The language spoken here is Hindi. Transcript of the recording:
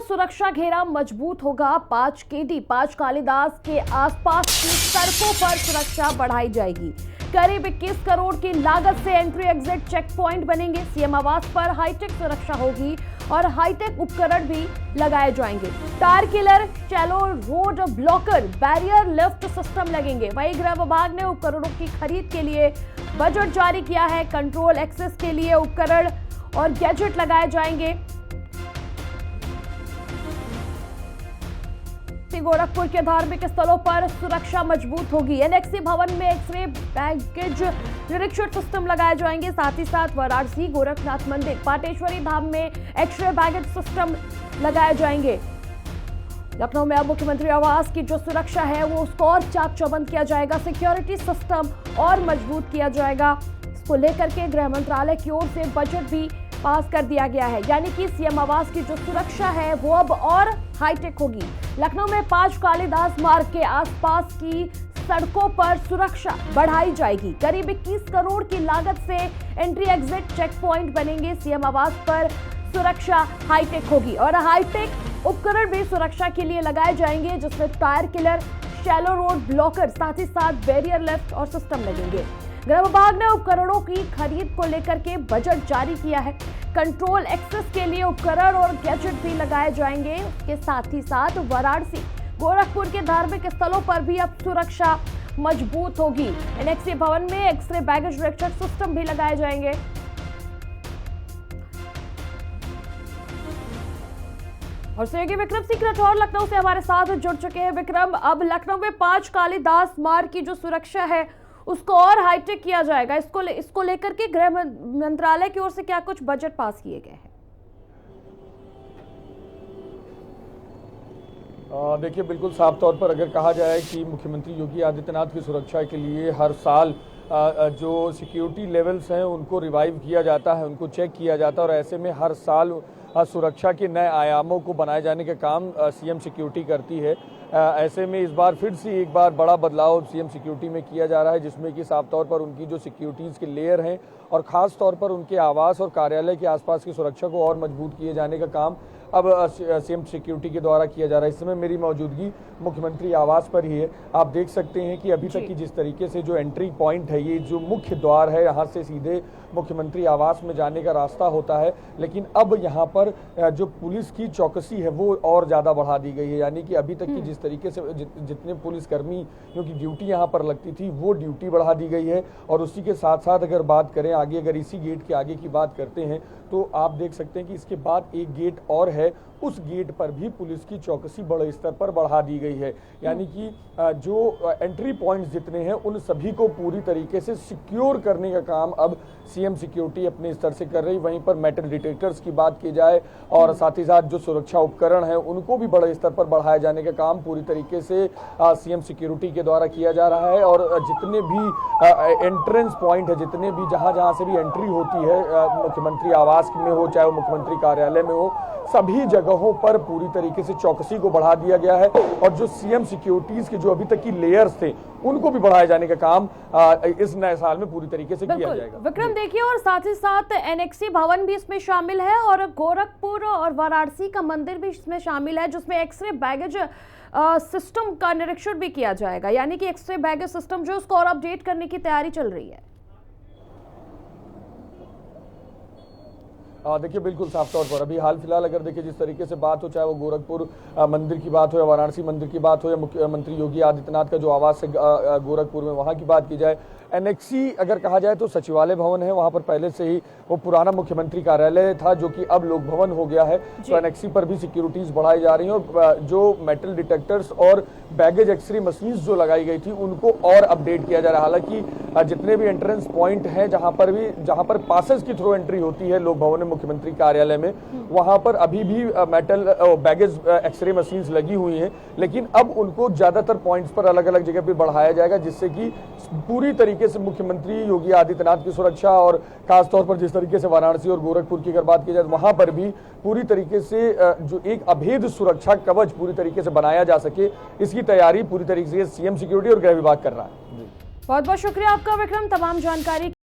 सुरक्षा घेरा मजबूत होगा। 5 केडी 5 कालिदास के आसपास की सड़कों पर सुरक्षा बढ़ाई जाएगी। करीब 21 करोड़ की लागत से एंट्री एग्जिट चेक पॉइंट बनेंगे। सीएम आवास पर हाईटेक सुरक्षा होगी और हाईटेक उपकरण भी लगाए जाएंगे। Tyre killer, shallow road blocker, barrier lift system लगेंगे। वहीं गृह विभाग ने उपकरणों की खरीद के लिए बजट जारी किया है। कंट्रोल एक्सेस के लिए उपकरण और गैजेट लगाए जाएंगे। गोरखपुर के धार्मिक स्थलों पर सुरक्षा मजबूत होगी। एनएक्सी भवन में एक्सरे बैगेज निरीक्षण सिस्टम लगाए जाएंगे। साथ ही साथ वाराणसी, गोरखनाथ मंदिर, पाटेश्वरी धाम में एक्सरे बैगेज सिस्टम लगाए जाएंगे। लखनऊ में अब मुख्यमंत्री आवास की जो सुरक्षा है वो उसको और चाक चौबंद किया जाएगा। सिक्योरिटी सिस्टम और मजबूत किया जाएगा। इसको लेकर के गृह मंत्रालय की ओर से बजट भी पास कर दिया गया है। यानी कि सीएम आवास की जो सुरक्षा है वो अब और हाईटेक होगी। लखनऊ में 5 कालिदास मार्ग के आसपास की सड़कों पर सुरक्षा बढ़ाई जाएगी। करीब 21 करोड़ की लागत से एंट्री एग्जिट चेक पॉइंट बनेंगे। सीएम आवास पर सुरक्षा हाईटेक होगी और हाईटेक उपकरण भी सुरक्षा के लिए लगाए जाएंगे, जिसमें tyre killer, shallow road blocker, साथ ही साथ बैरियर लिफ्ट और सिस्टम लगेंगे। गृह विभाग ने उपकरणों की खरीद को लेकर के बजट जारी किया है। कंट्रोल एक्सेस के लिए उपकरण और गैजेट भी लगाए जाएंगे। उसके साथ ही साथ वाराणसी, गोरखपुर के धार्मिक स्थलों पर भी अब सुरक्षा मजबूत होगी। एनएक्सी भवन में एक्सरे बैगेज निरीक्षण सिस्टम भी लगाए जाएंगे। और सहयोगी विक्रम सिंह राठौर लखनऊ से हमारे साथ जुड़ चुके हैं। विक्रम, अब लखनऊ में 5 कालिदास मार्ग की जो सुरक्षा है उसको और हाईटेक किया जाएगा। इसको लेकर के गृह मंत्रालय की ओर से क्या कुछ बजट पास किए गए हैं? देखिए, बिल्कुल साफ तौर पर अगर कहा जाए कि मुख्यमंत्री योगी आदित्यनाथ की सुरक्षा के लिए हर साल जो सिक्योरिटी लेवल्स हैं उनको रिवाइव किया जाता है, उनको चेक किया जाता है और ऐसे में हर साल सुरक्षा के नए आयामों को बनाए जाने का काम सीएम सिक्योरिटी करती है। ऐसे में इस बार फिर से एक बार बड़ा बदलाव सीएम सिक्योरिटी में किया जा रहा है, जिसमें कि साफ तौर पर उनकी जो सिक्योरिटीज के लेयर हैं और खास तौर पर उनके आवास और कार्यालय के आसपास की सुरक्षा को और मजबूत किए जाने का काम अब सीएम सिक्योरिटी के द्वारा किया जा रहा है। इस समय मेरी मौजूदगी मुख्यमंत्री आवास पर ही है। आप देख सकते हैं कि अभी तक की जिस तरीके से जो एंट्री पॉइंट है, ये जो मुख्य द्वार है, यहाँ से सीधे मुख्यमंत्री आवास में जाने का रास्ता होता है, लेकिन अब यहाँ पर जो पुलिस की चौकसी है वो और ज़्यादा बढ़ा दी गई है। यानी कि अभी तक की जिस तरीके से जितने पुलिसकर्मी क्योंकि ड्यूटी यहाँ पर लगती थी वो ड्यूटी बढ़ा दी गई है। और उसी के साथ साथ अगर बात करें आगे, अगर इसी गेट के आगे की बात करते हैं तो आप देख सकते हैं कि इसके बाद एक गेट और है, उस गेट पर भी पुलिस की चौकसी बड़े स्तर पर बढ़ा दी गई है। यानी कि जो एंट्री पॉइंट्स जितने हैं उन सभी को पूरी तरीके से सिक्योर करने का काम अब सीएम सिक्योरिटी अपने स्तर से कर रही। वहीं पर मेटल डिटेक्टर्स की बात की जाए और साथ ही साथ जो सुरक्षा उपकरण हैं उनको भी बड़े स्तर पर बढ़ाए जाने का काम पूरी तरीके से सीएम सिक्योरिटी के द्वारा किया जा रहा है। और जितने भी एंट्रेंस पॉइंट है, जितने भी जहां से भी एंट्री होती है, मुख्यमंत्री आवास में हो चाहे वो मुख्यमंत्री कार्यालय में हो, सभी जगहों पर पूरी तरीके से चौकसी को बढ़ा दिया गया है। और जो सीएम सिक्योरिटीज के जो अभी तक की लेयर्स थे उनको भी बढ़ाए जाने का काम इस नए साल में पूरी तरीके से किया जाएगा। विक्रम, देखिए, और साथ ही साथ एनएक्सी भवन भी इसमें शामिल है और गोरखपुर और वाराणसी का मंदिर भी इसमें शामिल है, जिसमें एक्सरे बैगेज सिस्टम का निरीक्षण भी किया जाएगा। यानी कि एक्सरे बैगेज सिस्टम जो उसको और अपडेट करने की तैयारी चल रही है। देखिए, बिल्कुल साफ तौर पर अभी हाल फिलहाल अगर देखिए जिस तरीके से बात हो, चाहे वो गोरखपुर मंदिर की बात हो या वाराणसी मंदिर की बात हो या मुख्यमंत्री योगी आदित्यनाथ का जो आवास है गोरखपुर में, वहाँ की बात की जाए, एनएक्सी अगर कहा जाए तो सचिवालय भवन है, वहाँ पर पहले से ही वो पुराना मुख्यमंत्री कार्यालय था जो कि अब लोक भवन हो गया है। तो एनएक्सी पर भी सिक्योरिटीज बढ़ाई जा रही हैं और जो मेटल डिटेक्टर्स और बैगेज एक्सरे मशीन जो लगाई गई थी उनको और अपडेट किया जा रहा है। हालांकि जितने भी एंट्रेंस पॉइंट हैं जहाँ पर पासेस की थ्रू एंट्री होती है लोक भवन में मुख्यमंत्री कार्यालय में, वहां पर अभी भी मेटल बैगेज एक्सरे मशीन्स लगी हुई हैं, लेकिन अब उनको ज्यादातर पॉइंट्स पर अलग अलग जगह पे बढ़ाया जाएगा, जिससे कि पूरी तरीके से मुख्यमंत्री योगी आदित्यनाथ की सुरक्षा और खासतौर पर जिस तरीके से वाराणसी और गोरखपुर की अगर बात की जाए वहां पर भी पूरी तरीके से जो एक अभेद सुरक्षा कवच पूरी तरीके से बनाया जा सके, इसकी तैयारी पूरी तरीके से सीएम सिक्योरिटी और गृह विभाग कर रहा है। बहुत बहुत शुक्रिया आपका विक्रम, तमाम जानकारी